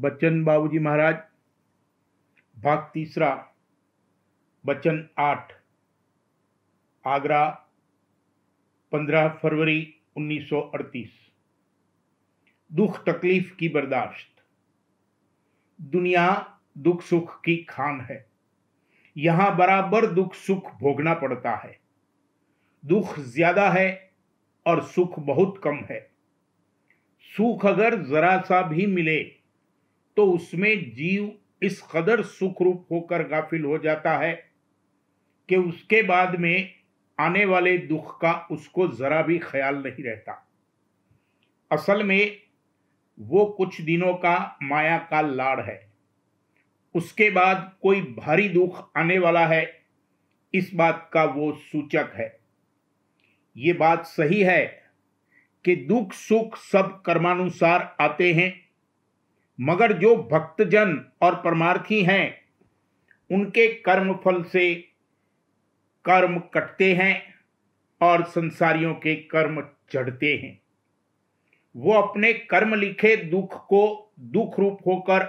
बच्चन बाबूजी महाराज, भाग तीसरा, बचन 8। आगरा, 15 फरवरी 1938। दुख तकलीफ की बर्दाश्त। दुनिया दुख सुख की खान है। यहां बराबर दुख सुख भोगना पड़ता है। दुख ज्यादा है और सुख बहुत कम है। सुख अगर जरा सा भी मिले तो उसमें जीव इस कदर सुखरूप होकर गाफिल हो जाता है कि उसके बाद में आने वाले दुख का उसको जरा भी ख्याल नहीं रहता। असल में वो कुछ दिनों का माया का लाड़ है। उसके बाद कोई भारी दुख आने वाला है, इस बात का वो सूचक है। ये बात सही है कि दुख सुख सब कर्मानुसार आते हैं, मगर जो भक्तजन और परमार्थी हैं उनके कर्म फल से कर्म कटते हैं और संसारियों के कर्म चढ़ते हैं। वो अपने कर्म लिखे दुख को दुख रूप होकर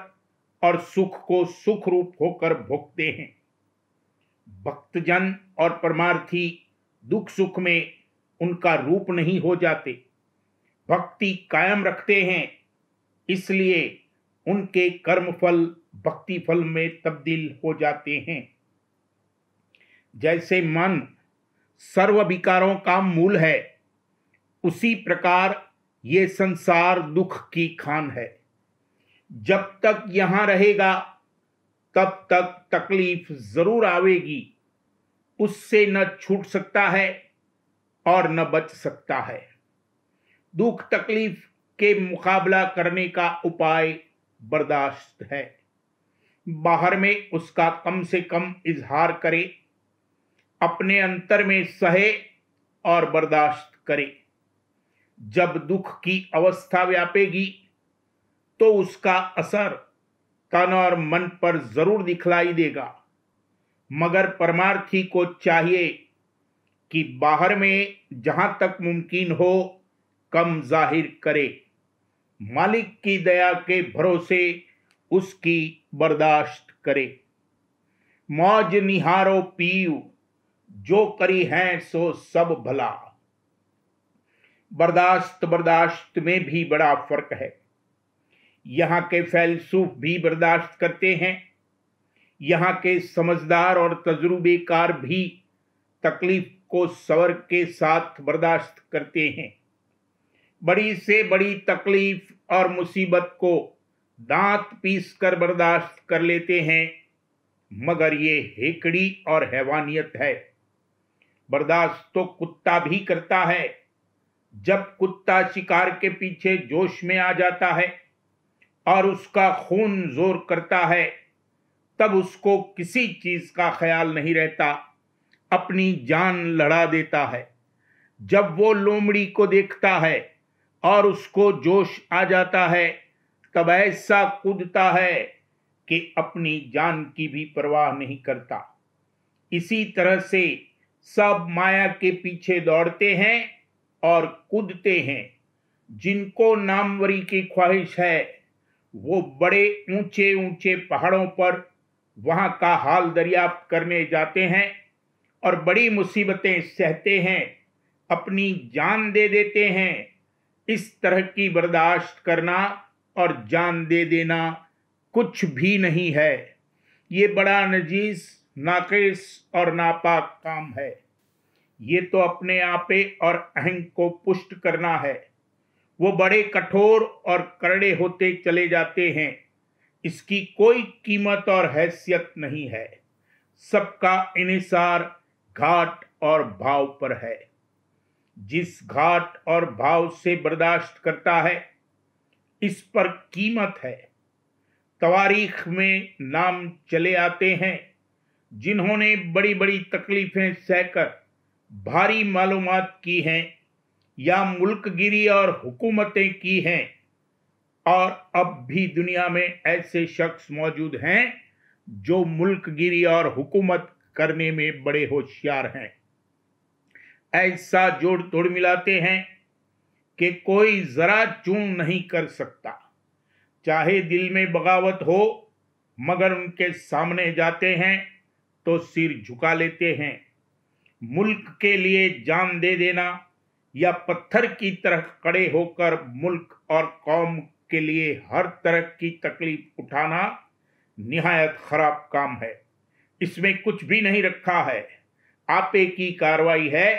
और सुख को सुख रूप होकर भोगते हैं। भक्तजन और परमार्थी दुख सुख में उनका रूप नहीं हो जाते, भक्ति कायम रखते हैं, इसलिए उनके कर्म फल भक्ति फल में तब्दील हो जाते हैं। जैसे मन सर्व विकारों का मूल है, उसी प्रकार ये संसार दुख की खान है। जब तक यहां रहेगा तब तक तकलीफ जरूर आवेगी, उससे न छूट सकता है और न बच सकता है। दुख तकलीफ के मुकाबला करने का उपाय बर्दाश्त है। बाहर में उसका कम से कम इजहार करे, अपने अंतर में सहे और बर्दाश्त करे। जब दुख की अवस्था व्यापेगी तो उसका असर तन और मन पर जरूर दिखलाई देगा, मगर परमार्थी को चाहिए कि बाहर में जहां तक मुमकिन हो कम जाहिर करे। मालिक की दया के भरोसे उसकी बर्दाश्त करे। मौज निहारो पीयू, जो करी है सो सब भला। बर्दाश्त में भी बड़ा फर्क है। यहाँ के फैलसूफ भी बर्दाश्त करते हैं, यहाँ के समझदार और तजुर्बेकार भी तकलीफ को सब्र के साथ बर्दाश्त करते हैं। बड़ी से बड़ी तकलीफ और मुसीबत को दांत पीस कर बर्दाश्त कर लेते हैं, मगर ये हेकड़ी और हैवानियत है। बर्दाश्त तो कुत्ता भी करता है। जब कुत्ता शिकार के पीछे जोश में आ जाता है और उसका खून जोर करता है, तब उसको किसी चीज का ख्याल नहीं रहता, अपनी जान लड़ा देता है। जब वो लोमड़ी को देखता है और उसको जोश आ जाता है, तब ऐसा कूदता है कि अपनी जान की भी परवाह नहीं करता। इसी तरह से सब माया के पीछे दौड़ते हैं और कूदते हैं। जिनको नामवरी की ख्वाहिश है वो बड़े ऊंचे ऊंचे पहाड़ों पर वहां का हाल दरियाफ्त करने जाते हैं और बड़ी मुसीबतें सहते हैं, अपनी जान दे देते हैं। इस तरह की बर्दाश्त करना और जान दे देना कुछ भी नहीं है। ये बड़ा नजीस, नाकिस और नापाक काम है। ये तो अपने आपे और अहंग को पुष्ट करना है। वो बड़े कठोर और करड़े होते चले जाते हैं। इसकी कोई कीमत और हैसियत नहीं है। सबका इन्हिसार घाट और भाव पर है। जिस घाट और भाव से बर्दाश्त करता है, इस पर कीमत है। तवारीख में नाम चले आते हैं जिन्होंने बड़ी बड़ी तकलीफें सहकर भारी मालूमात की हैं या मुल्कगिरी और हुकूमतें की हैं, और अब भी दुनिया में ऐसे शख्स मौजूद हैं जो मुल्कगिरी और हुकूमत करने में बड़े होशियार हैं। ऐसा जोड़ तोड़ मिलाते हैं कि कोई जरा चूं नहीं कर सकता। चाहे दिल में बगावत हो, मगर उनके सामने जाते हैं तो सिर झुका लेते हैं। मुल्क के लिए जान दे देना या पत्थर की तरह खड़े होकर मुल्क और कौम के लिए हर तरह की तकलीफ उठाना निहायत खराब काम है। इसमें कुछ भी नहीं रखा है, आपे की कार्रवाई है,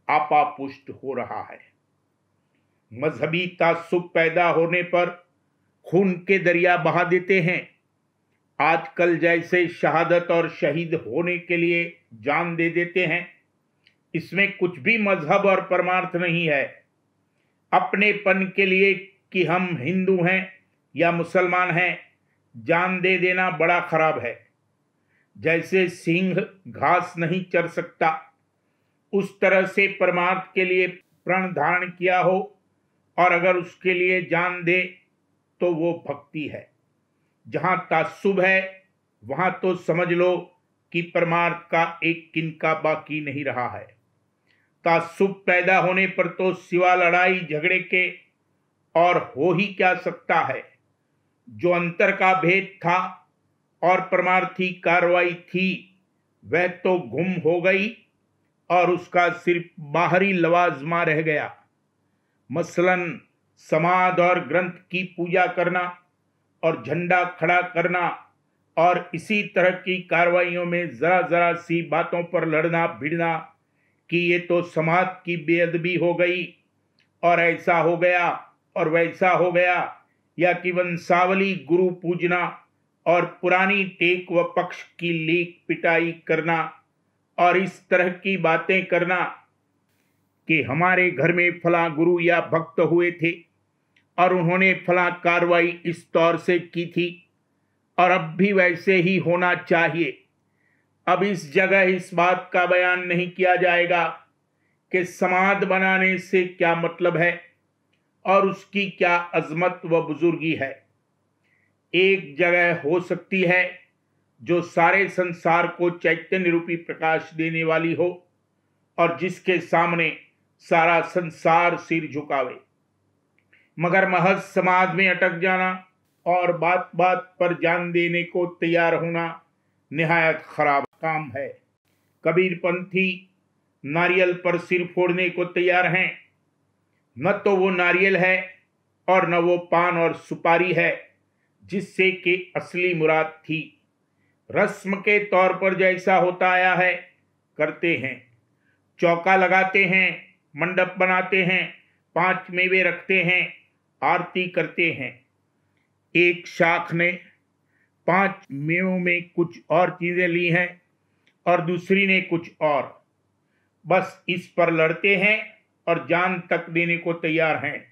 आपा पुष्ट हो रहा है। मजहबी तासुब पैदा होने पर खून के दरिया बहा देते हैं। आजकल जैसे शहादत और शहीद होने के लिए जान दे देते हैं, इसमें कुछ भी मजहब और परमार्थ नहीं है। अपनेपन के लिए कि हम हिंदू हैं या मुसलमान हैं, जान दे देना बड़ा खराब है। जैसे सिंह घास नहीं चर सकता, उस तरह से परमार्थ के लिए प्रण धारण किया हो और अगर उसके लिए जान दे तो वो भक्ति है। जहां तासुब है वहां तो समझ लो कि परमार्थ का एक किनका बाकी नहीं रहा है। तासुब पैदा होने पर तो सिवा लड़ाई झगड़े के और हो ही क्या सकता है। जो अंतर का भेद था और परमार्थी कार्रवाई थी वह तो गुम हो गई और उसका सिर्फ बाहरी लवाजमा रह गया। मसलन समाध और ग्रंथ की पूजा करना और झंडा खड़ा करना और इसी तरह की कार्रवाइयों में जरा जरा सी बातों पर लड़ना भिड़ना कि ये तो समाज की बेअदबी हो गई और ऐसा हो गया और वैसा हो गया, या कि वंशावली गुरु पूजना और पुरानी टेक व पक्ष की लीक पिटाई करना और इस तरह की बातें करना कि हमारे घर में फला गुरु या भक्त हुए थे और उन्होंने फला कार्रवाई इस तौर से की थी और अब भी वैसे ही होना चाहिए। अब इस जगह इस बात का बयान नहीं किया जाएगा कि समाध बनाने से क्या मतलब है और उसकी क्या अजमत व बुजुर्गी है। एक जगह हो सकती है जो सारे संसार को चैतन्य रूपी प्रकाश देने वाली हो और जिसके सामने सारा संसार सिर झुकावे, मगर महज समाज में अटक जाना और बात बात पर जान देने को तैयार होना निहायत खराब काम है। कबीरपंथी नारियल पर सिर फोड़ने को तैयार हैं। न तो वो नारियल है और न वो पान और सुपारी है जिससे कि असली मुराद थी। रस्म के तौर पर जैसा होता आया है करते हैं। चौका लगाते हैं, मंडप बनाते हैं, 5 मेवे रखते हैं, आरती करते हैं। एक शाख ने 5 मेवों में कुछ और चीजें ली हैं और दूसरी ने कुछ और। बस इस पर लड़ते हैं और जान तक देने को तैयार हैं।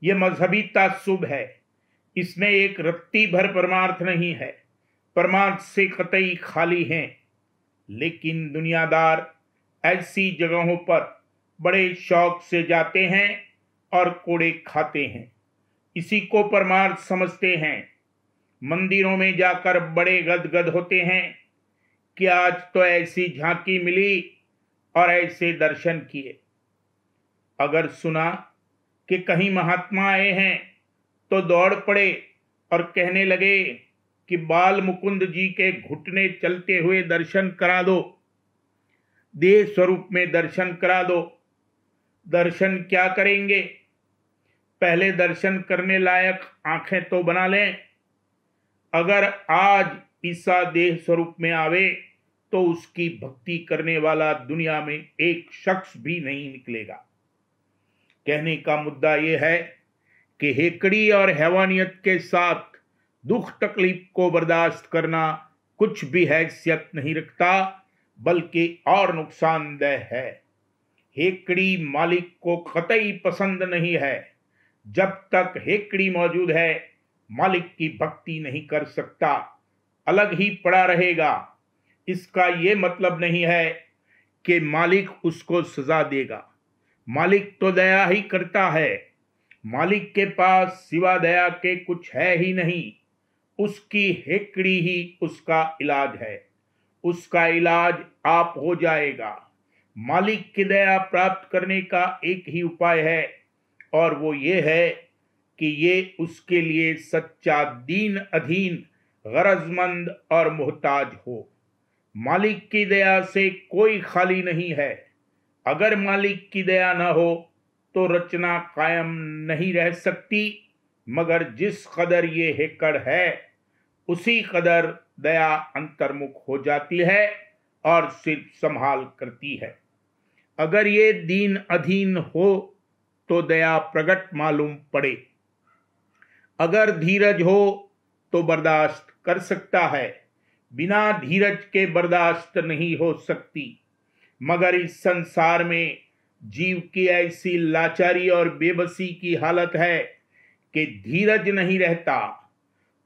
यह मजहबी तासुब है। इसमें एक रत्ती भर परमार्थ नहीं है, परमार्थ से कतई खाली हैं। लेकिन दुनियादार ऐसी जगहों पर बड़े शौक से जाते हैं और कोड़े खाते हैं, इसी को परमार्थ समझते हैं। मंदिरों में जाकर बड़े गदगद होते हैं कि आज तो ऐसी झांकी मिली और ऐसे दर्शन किए। अगर सुना कि कहीं महात्मा आए हैं तो दौड़ पड़े और कहने लगे कि बाल मुकुंद जी के घुटने चलते हुए दर्शन करा दो, देह स्वरूप में दर्शन करा दो। दर्शन क्या करेंगे? पहले दर्शन करने लायक आंखें तो बना लें। अगर आज ईसा देह स्वरूप में आवे तो उसकी भक्ति करने वाला दुनिया में एक शख्स भी नहीं निकलेगा। कहने का मुद्दा यह है कि हेकड़ी और हैवानियत के साथ दुख तकलीफ को बर्दाश्त करना कुछ भी हैसियत नहीं रखता, बल्कि और नुकसानदेह है। हेकड़ी मालिक को कतई पसंद नहीं है। जब तक हेकड़ी मौजूद है मालिक की भक्ति नहीं कर सकता, अलग ही पड़ा रहेगा। इसका यह मतलब नहीं है कि मालिक उसको सजा देगा। मालिक तो दया ही करता है। मालिक के पास सिवा दया के कुछ है ही नहीं। उसकी हेकड़ी ही उसका इलाज है। उसका इलाज आप हो जाएगा। मालिक की दया प्राप्त करने का एक ही उपाय है और वो ये है कि ये उसके लिए सच्चा दीन अधीन, गरजमंद और मोहताज हो। मालिक की दया से कोई खाली नहीं है। अगर मालिक की दया न हो तो रचना कायम नहीं रह सकती, मगर जिस कदर ये हेकड़ है उसी कदर दया अंतर्मुख हो जाती है और सिर्फ संभाल करती है। अगर ये दीन अधीन हो तो दया प्रकट मालूम पड़े। अगर धीरज हो तो बर्दाश्त कर सकता है, बिना धीरज के बर्दाश्त नहीं हो सकती। मगर इस संसार में जीव की ऐसी लाचारी और बेबसी की हालत है कि धीरज नहीं रहता।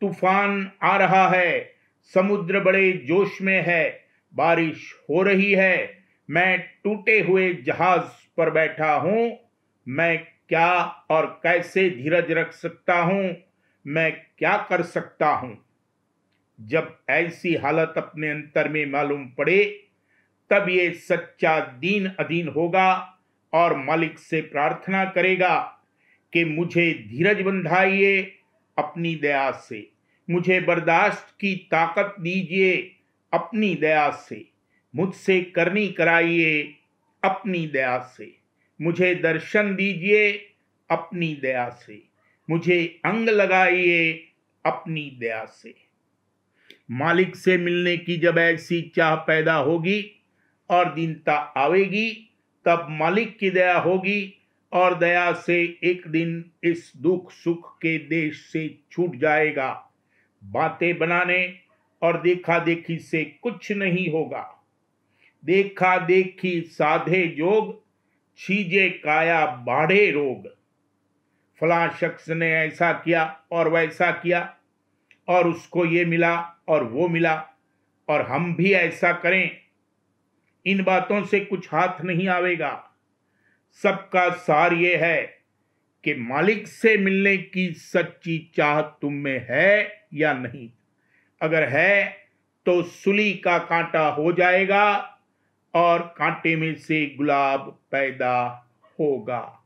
तूफान आ रहा है, समुद्र बड़े जोश में है, बारिश हो रही है, मैं टूटे हुए जहाज पर बैठा हूं। मैं क्या और कैसे धीरज रख सकता हूं? मैं क्या कर सकता हूं? जब ऐसी हालत अपने अंतर में मालूम पड़े तब ये सच्चा दीन अधीन होगा और मालिक से प्रार्थना करेगा कि मुझे धीरज बंधाइए अपनी दया से, मुझे बर्दाश्त की ताकत दीजिए अपनी दया से, मुझसे करनी कराइए अपनी दया से, मुझे दर्शन दीजिए अपनी दया से, मुझे अंग लगाइए अपनी दया से। मालिक से मिलने की जब ऐसी चाह पैदा होगी और दीनता आवेगी, तब मालिक की दया होगी और दया से एक दिन इस दुख सुख के देश से छूट जाएगा। बातें बनाने और देखा देखी से कुछ नहीं होगा। देखा देखी साधे जोग, छीजे काया बाढ़े रोग। फला शख्स ने ऐसा किया और वैसा किया और उसको ये मिला और वो मिला और हम भी ऐसा करें, इन बातों से कुछ हाथ नहीं आवेगा। सबका सार ये है कि मालिक से मिलने की सच्ची चाह तुम में है या नहीं। अगर है तो सूली का कांटा हो जाएगा और कांटे में से गुलाब पैदा होगा।